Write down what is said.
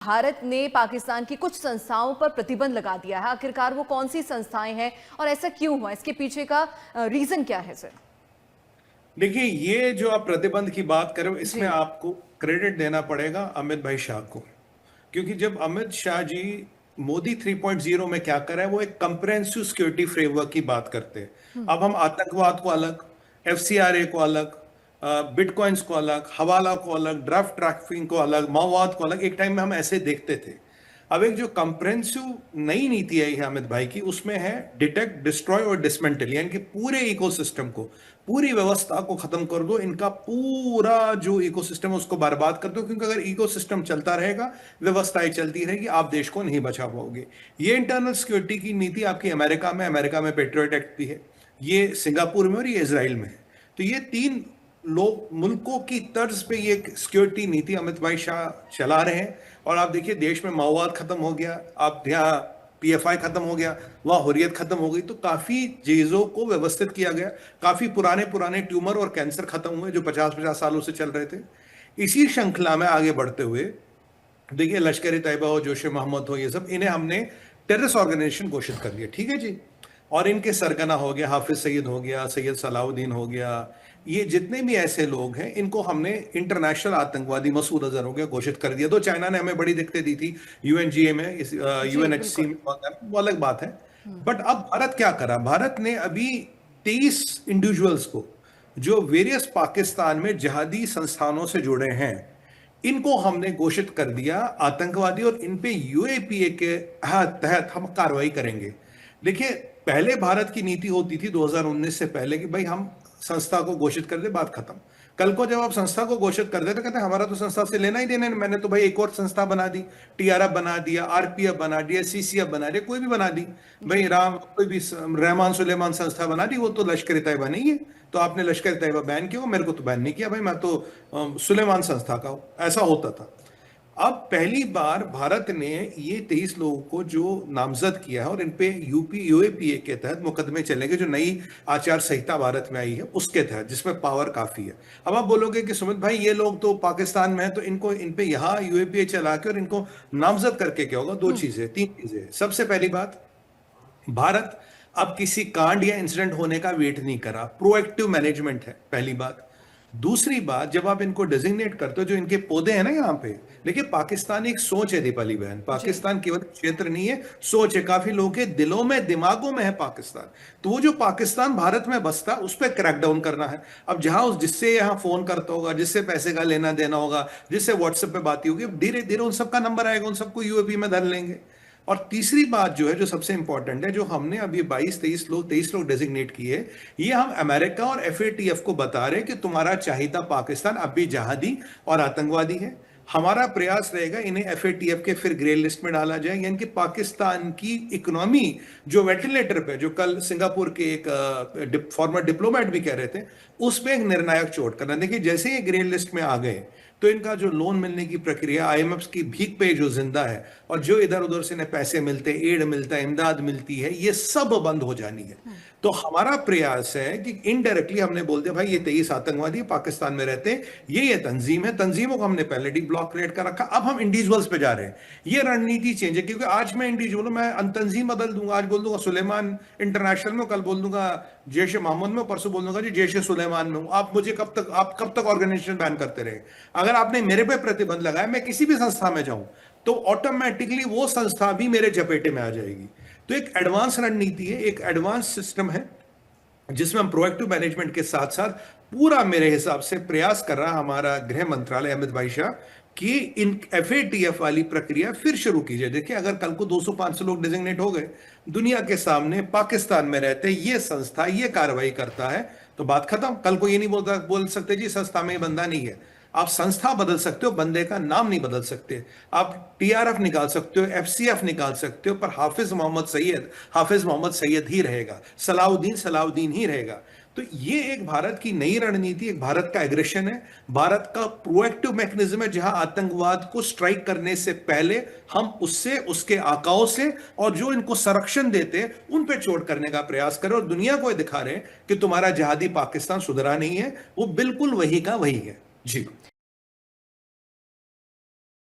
भारत ने पाकिस्तान की कुछ संस्थाओं पर प्रतिबंध लगा दिया है। आखिरकार वो कौन सी संस्थाएं हैं और ऐसा क्यों हुआ, इसके पीछे का रीजन क्या है सर? देखिए, ये जो आप प्रतिबंध की बात करें इसमें जी। आपको क्रेडिट देना पड़ेगा अमित भाई शाह को। क्योंकि जब अमित शाह जी मोदी 3.0 में क्या कर रहे हैं, वो एक कंप्रेहेंसिव सिक्योरिटी फ्रेमवर्क की बात करते हैं। अब हम आतंकवाद को अलग, एफसीआरए को अलग, बिटकॉइंस को अलग, हवाला को अलग, ड्रग्स ट्रैफिकिंग को अलग, माओवाद को अलग, एक टाइम में हम ऐसे देखते थे। अब एक जो कंप्रेहेंसिव नई नीति आई है अमित भाई की, उसमें है डिटेक्ट, डिस्ट्रॉय और डिसमेंटल, यानी कि पूरे इकोसिस्टम को, पूरी व्यवस्था को खत्म कर दो, इनका पूरा जो इकोसिस्टम है उसको बर्बाद कर दो। क्योंकि अगर इकोसिस्टम चलता रहेगा, व्यवस्थाएं चलती रहेगी, आप देश को नहीं बचा पाओगे। ये इंटरनल सिक्योरिटी की नीति आपकी अमेरिका में पेट्रियट एक्ट भी है, ये सिंगापुर में और ये इजराइल में है। तो ये तीन लोग मुल्कों की तर्ज पे ये सिक्योरिटी नीति अमित भाई शाह चला रहे हैं। और आप देखिए, देश में माओवाद खत्म हो गया, आप यहाँ पीएफआई खत्म हो गया, वहां हुर्रियत खत्म हो गई। तो काफी चीजों को व्यवस्थित किया गया, काफी पुराने पुराने ट्यूमर और कैंसर खत्म हुए जो 50-50 सालों से चल रहे थे। इसी श्रृंखला में आगे बढ़ते हुए देखिए, लश्कर ए तैयबा हो, जैश ए मोहम्मद हो, ये सब, इन्हें हमने टेररिस्ट ऑर्गेनाइजेशन घोषित कर दिया, ठीक है जी। और इनके सरगना हो गया, हाफिज सईद हो गया, सैयद सलाउद्दीन हो गया, ये जितने भी ऐसे लोग हैं, इनको हमने इंटरनेशनल आतंकवादी, मसूद अजहर हो गया, घोषित कर दिया। तो चाइना ने हमें बड़ी दिक्कतें दी थी यूएनजीए में, जी यूएनएचसी बिल्कुल। में, वो अलग बात है। बट अब भारत क्या करा, भारत ने अभी 23 इंडिविजुअल्स को, जो वेरियस पाकिस्तान में जिहादी संस्थानों से जुड़े हैं, इनको हमने घोषित कर दिया आतंकवादी, और इन पे यूएपीए के तहत हम कार्रवाई करेंगे। देखिए, पहले भारत की नीति होती थी 2019 से पहले कि भाई हम संस्था को घोषित कर दे, बात खत्म। कल को जब आप संस्था को घोषित कर दे तो कहते हैं हमारा तो संस्था से लेना ही देना नहीं, मैंने तो भाई एक और संस्था बना दी, टीआरएफ बना दिया, आरपीएफ बना दिया, सीसीएफ बना दिया, कोई भी बना दी भाई, कोई भी रहमान सुलेमान संस्था बना दी, वो तो लश्कर ए तैयबा नहीं है। तो आपने लश्कर ए तैयबा बैन किया, मेरे को तो बैन नहीं किया भाई, मैं तो सुलेमान संस्था का हूं, ऐसा होता था। अब पहली बार भारत ने ये 23 लोगों को जो नामजद किया है और इन पे यूएपीए के तहत मुकदमे चलेंगे, जो नई आचार संहिता भारत में आई है उसके तहत, जिसमें पावर काफी है। अब आप बोलोगे कि सुमित भाई, ये लोग तो पाकिस्तान में है, तो इनको इन पे यहाँ यूएपीए चला के और इनको नामजद करके क्या होगा? दो चीजें, तीन चीजें। सबसे पहली बात, भारत अब किसी कांड या इंसिडेंट होने का वेट नहीं करा, प्रोएक्टिव मैनेजमेंट है, पहली बात। दूसरी बात, जब आप इनको डेजिग्नेट करते हो, जो इनके पौधे हैं ना यहाँ पे, देखिए पाकिस्तान एक सोच है दीपाली बहन, जी। पाकिस्तान केवल क्षेत्र नहीं है, सोच है। काफी लोगों के दिलों में, दिमागों में है पाकिस्तान। तो वो जो पाकिस्तान भारत में बसता, उस पर क्रैकडाउन करना है। अब जहां उस जिससे यहाँ फोन करता होगा, जिससे पैसे का लेना देना होगा, जिससे व्हाट्सएप पे बात होगी, धीरे धीरे उन सबका नंबर आएगा, उन सबको यूएपी में धर लेंगे। और तीसरी बात जो है, जो सबसे इंपॉर्टेंट है, जो हमने अभी 23 लोग डेजिग्नेट किए, ये हम अमेरिका और एफएटीएफ को बता रहे हैं कि तुम्हारा चाहिता पाकिस्तान अब भी जहादी और आतंकवादी है। हमारा प्रयास रहेगा इन्हें एफएटीएफ के फिर ग्रे लिस्ट में डाला जाए, यानी कि पाकिस्तान की इकोनॉमी जो वेंटिलेटर पे, जो कल सिंगापुर के एक फॉर्मर डिप्लोमेट भी कह रहे थे, उस पर एक निर्णायक चोट करना। देखिए, जैसे ये ग्रे लिस्ट में आ गए तो इनका जो लोन मिलने की प्रक्रिया, आईएमएफ की भीख पे जो जिंदा है, और जो इधर उधर से इन्हें पैसे मिलते, एड मिलता है, इमदाद मिलती है, ये सब बंद हो जानी है। तो हमारा प्रयास है कि इनडायरेक्टली हमने बोल दिया भाई, ये 23 आतंकवादी पाकिस्तान में रहते हैं, ये तंजीम है, तंजीमों को हमने पहले डी ब्लॉक क्रिएट कर रखा, अब हम इंडिविजुअल्स पे जा रहे हैं। ये रणनीति चेंज है, क्योंकि आज मैं इंडिविजुअल हूं, मैं तंजीम बदल दूंगा, आज बोल दूंगा सुलेमान इंटरनेशनल में, कल बोल दूंगा जैश ए मोहम्मद में, परसों बोल दूंगा जी जैश ए सुलेमान में हूं। आप कब तक ऑर्गेनाइजेशन बैन करते रहे? अगर आपने मेरे पे प्रतिबंध लगाया, मैं किसी भी संस्था में जाऊं, तो ऑटोमेटिकली वो संस्था भी मेरे चपेटे में आ जाएगी। तो एक एडवांस रणनीति है, एक एडवांस सिस्टम है, जिसमें हम प्रोएक्टिव मैनेजमेंट के साथ साथ पूरा, मेरे हिसाब से प्रयास कर रहा हमारा गृह मंत्रालय, अमित भाई शाह, कि इन एफएटीएफ वाली प्रक्रिया फिर शुरू की जाए। देखिए, अगर कल को 200-500 लोग डिजिग्नेट हो गए, दुनिया के सामने पाकिस्तान में रहते ये संस्था ये कार्रवाई करता है, तो बात खत्म। कल को ये नहीं बोल सकते जी संस्था में ये बंदा नहीं है। आप संस्था बदल सकते हो, बंदे का नाम नहीं बदल सकते। आप टीआरएफ निकाल सकते हो, एफसीएफ निकाल सकते हो, पर हाफिज मोहम्मद सैयद ही रहेगा, सलाउद्दीन सलाउद्दीन ही रहेगा। तो ये एक भारत की नई रणनीति, एक भारत का एग्रेशन है, भारत का प्रोएक्टिव मैकेनिज्म है, जहां आतंकवाद को स्ट्राइक करने से पहले हम उससे, उसके आकाओं से, और जो इनको संरक्षण देते हैं उन पे चोट करने का प्रयास करें, और दुनिया को दिखा रहे हैं कि तुम्हारा जहादी पाकिस्तान सुधरा नहीं है, वो बिल्कुल वही का वही है। जी।